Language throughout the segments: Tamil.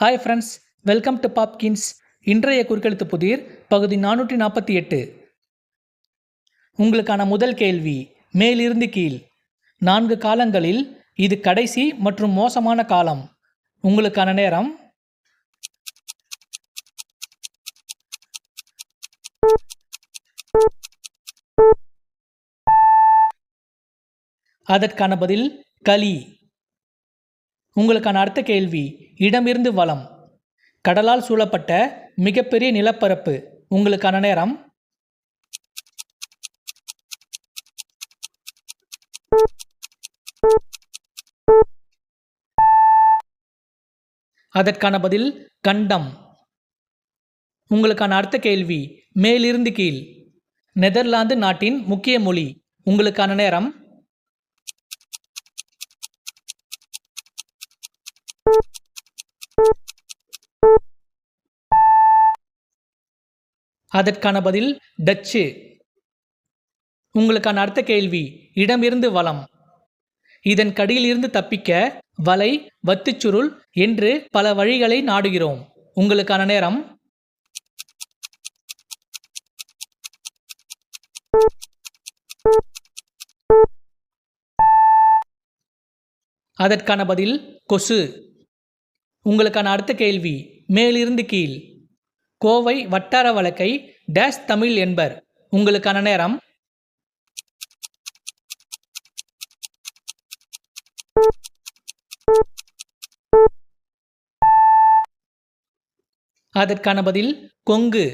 Hi friends, welcome to Popkins. இன்றைய குறுக்கெழுத்து புதிர் பகுதி 448. உங்களுக்கான முதல் கேள்வி, மேலிருந்து கீழ். 4 காலங்களில் இது கடைசி மற்றும் மோசமான காலம். உங்களுக்கான நேரம் அதற்கான பதில் களி. உங்களுக்கான அடுத்த கேள்வி, இடமிருந்து வலம். கடலால் சூழப்பட்ட மிகப்பெரிய நிலப்பரப்பு. உங்களுக்கான நேரம் அதற்கான பதில் கண்டம். உங்களுக்கான அடுத்த கேள்வி, மேலிருந்து கீழ். நெதர்லாந்து நாட்டின் முக்கிய மொழி. உங்களுக்கான நேரம் அதற்கான பதில் டச்சு. உங்களுக்கான அடுத்த கேள்வி, இடமிருந்து வலம். இதன் கடியிலிருந்து தப்பிக்க வலை, வத்துச்சுருள் என்று பல வழிகளை நாடுகிறோம். உங்களுக்கான நேரம் அதற்கான பதில் கொசு. உங்களுக்கான அடுத்த கேள்வி, மேலிருந்து கீழ். கோவை வட்டார வழக்கை டேஷ் தமிழ் என்பர். உங்களுக்கான நேரம் அதற்கான பதில் கொங்கு.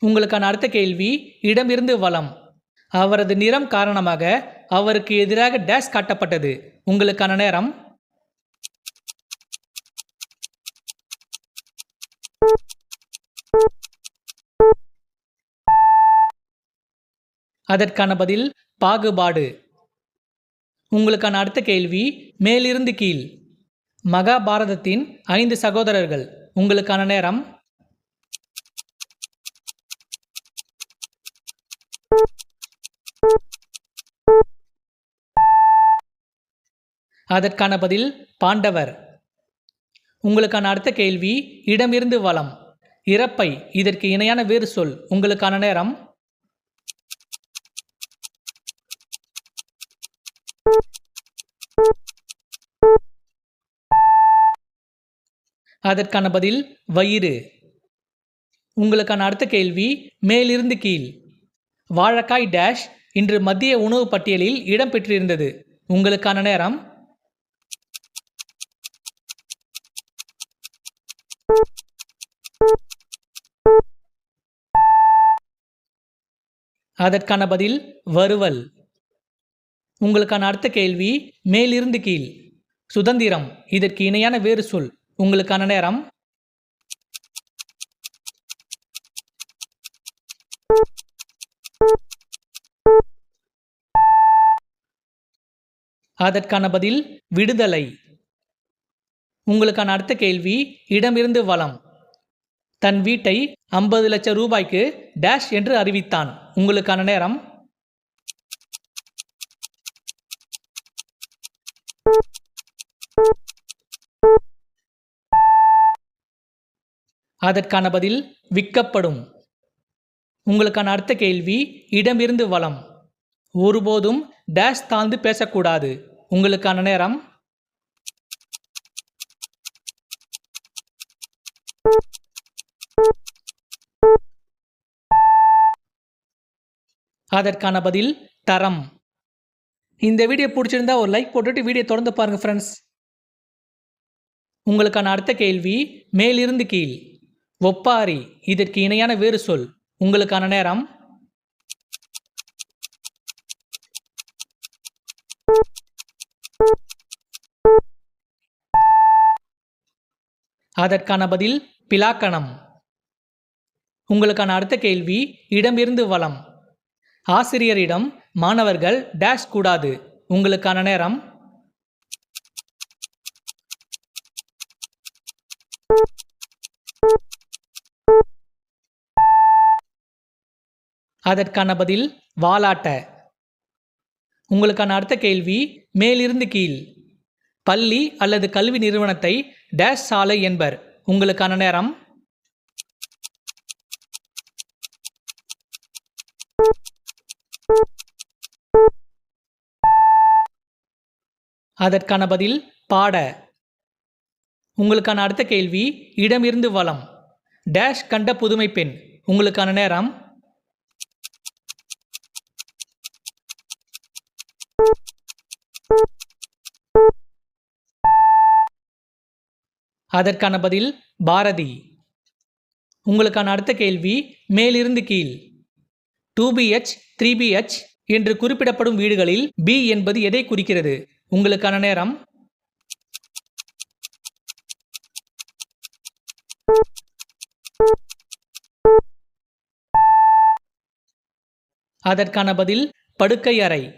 உங்களுக்கான அடுத்த கேள்வி, இடமிருந்து வலம். அவரது நிறம் காரணமாக அவருக்கு எதிராக டேஷ் காட்டப்பட்டது. உங்களுக்கான நேரம் அதற்கான பதில் பாகுபாடு. உங்களுக்கான அடுத்த கேள்வி, மேலிருந்து கீழ். மகாபாரதத்தின் 5 சகோதரர்கள். உங்களுக்கான நேரம் அதற்கான பதில் பாண்டவர். உங்களுக்கான அடுத்த கேள்வி, இடமிருந்து வலம். இறப்பை இதற்கு இணையான வேறு சொல். உங்களுக்கான நேரம் அதற்கான பதில் வயிறு. உங்களுக்கான அடுத்த கேள்வி, மேலிருந்து கீழ். வாழைக்காய் டேஷ் இன்று மத்திய உணவு பட்டியலில் இடம்பெற்றிருந்தது. உங்களுக்கான நேரம் அதற்கான பதில் வறுவல். உங்களுக்கான அடுத்த கேள்வி, மேலிருந்து கீழ். சுதந்திரம் இதற்கு இணையான வேறு சொல். உங்களுக்கான நேரம் அதற்கான பதில் விடுதலை. உங்களுக்கான அடுத்த கேள்வி, இடமிருந்து வலம். தன் வீட்டை 50 லட்சம் ரூபாய்க்கு டேஷ் என்று அறிவித்தான். உங்களுக்கான நேரம் அதற்கான பதில் விற்கப்படும். உங்களுக்கான அடுத்த கேள்வி, இடமிருந்து வலம். ஒருபோதும் டேஷ் தாழ்ந்து பேசக்கூடாது. உங்களுக்கான நேரம் அதற்கான பதில் தரம். இந்த வீடியோ பிடிச்சிருந்தா ஒரு லைக் போட்டுட்டு வீடியோ தொடர்ந்து பாருங்க ஃப்ரெண்ட்ஸ். உங்களுக்கான அடுத்த கேள்வி, மேலிருந்து கீழ். ஒப்பாரி இதற்கு இணையான வேறு சொல். உங்களுக்கான நேரம் அதற்கான பதில் பிலாக்கணம். உங்களுக்கான அடுத்த கேள்வி, இடமிருந்து வலம். ஆசிரியரிடம் மாணவர்கள் டேஷ் கூடாது. உங்களுக்கான நேரம் அதற்கான பதில் வாலாட்ட. உங்களுக்கான அடுத்த கேள்வி, மேலிருந்து கீழ். பள்ளி அல்லது கல்வி நிறுவனத்தை டேஷ் சாலை என்பர். உங்களுக்கான நேரம். அதற்கான பதில் பாட. உங்களுக்கான அடுத்த கேள்வி இடமிருந்து வலம். டேஷ் கண்ட புதுமை பெண். உங்களுக்கான நேரம். அதற்கான பதில் பாரதி. உங்களுக்கான அடுத்த கேள்வி மேலிருந்து கீழ். 2BH 3BH என்று குறிப்பிடப்படும் வீடுகளில் பி என்பது எதை குறிக்கிறது? உங்களுக்கான நேரம். அதற்கான பதில் படுக்கை அறை.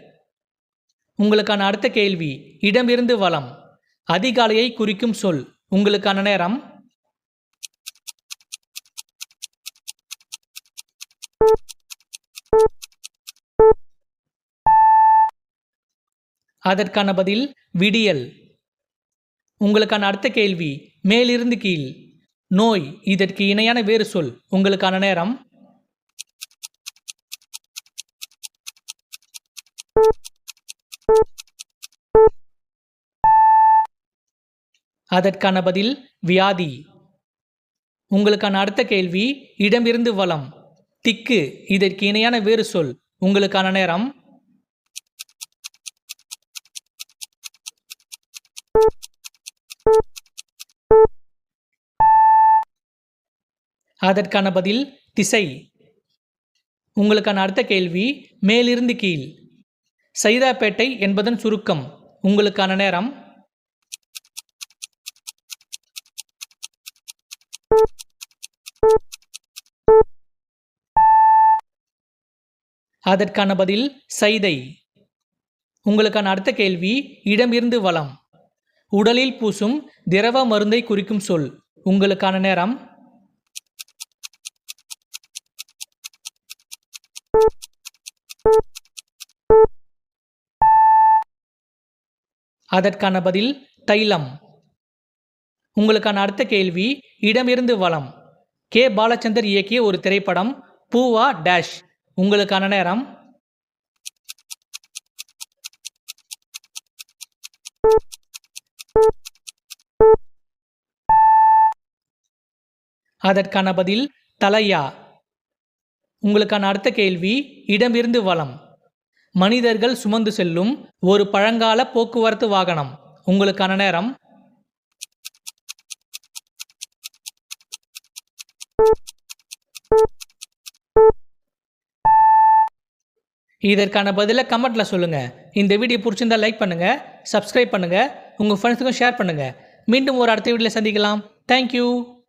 உங்களுக்கான அடுத்த கேள்வி இடமிருந்து வலம். அதிகாலையை குறிக்கும் சொல். உங்களுக்கான நேரம். அதற்கான பதில் விடியல். உங்களுக்கான அடுத்த கேள்வி மேலிருந்து கீழ். நோய் இதற்கு இணையான வேறு சொல். உங்களுக்கான நேரம். அதற்கான பதில் வியாதி. உங்களுக்கான அடுத்த கேள்வி இடமிருந்து வலம். திக்கு இதற்கு இணையான வேறு சொல். உங்களுக்கான நேரம். அதற்கான பதில் திசை. உங்களுக்கான அடுத்த கேள்வி மேலிருந்து கீழ். சைதாப்பேட்டை என்பதன் சுருக்கம். உங்களுக்கான நேரம். அதற்கான பதில் சைதை. உங்களுக்கான அடுத்த கேள்வி இடமிருந்து வலம். உடலில் பூசும் திரவ மருந்தை குறிக்கும் சொல். உங்களுக்கான நேரம். அதற்கான பதில் தைலம். உங்களுக்கான அடுத்த கேள்வி இடமிருந்து வலம். கே பாலச்சந்தர் இயக்கிய ஒரு திரைப்படம் பூவா டேஷ். உங்களுக்கான நேரம். அதற்கான பதில் தலையா. உங்களுக்கான அடுத்த கேள்வி இடமிருந்து வலம். மனிதர்கள் சுமந்து செல்லும் ஒரு பழங்கால போக்குவரத்து வாகனம். உங்களுக்கான நேரம். இதற்கான பதிலை கமெண்ட்ல சொல்லுங்க. இந்த வீடியோ பிடிச்சிருந்தா லைக் பண்ணுங்க, சப்ஸ்கிரைப் பண்ணுங்க, உங்க ஃப்ரெண்ட்ஸுக்கும் ஷேர் பண்ணுங்க. மீண்டும் ஒரு அடுத்த வீடியோல சந்திக்கலாம். தேங்க்யூ.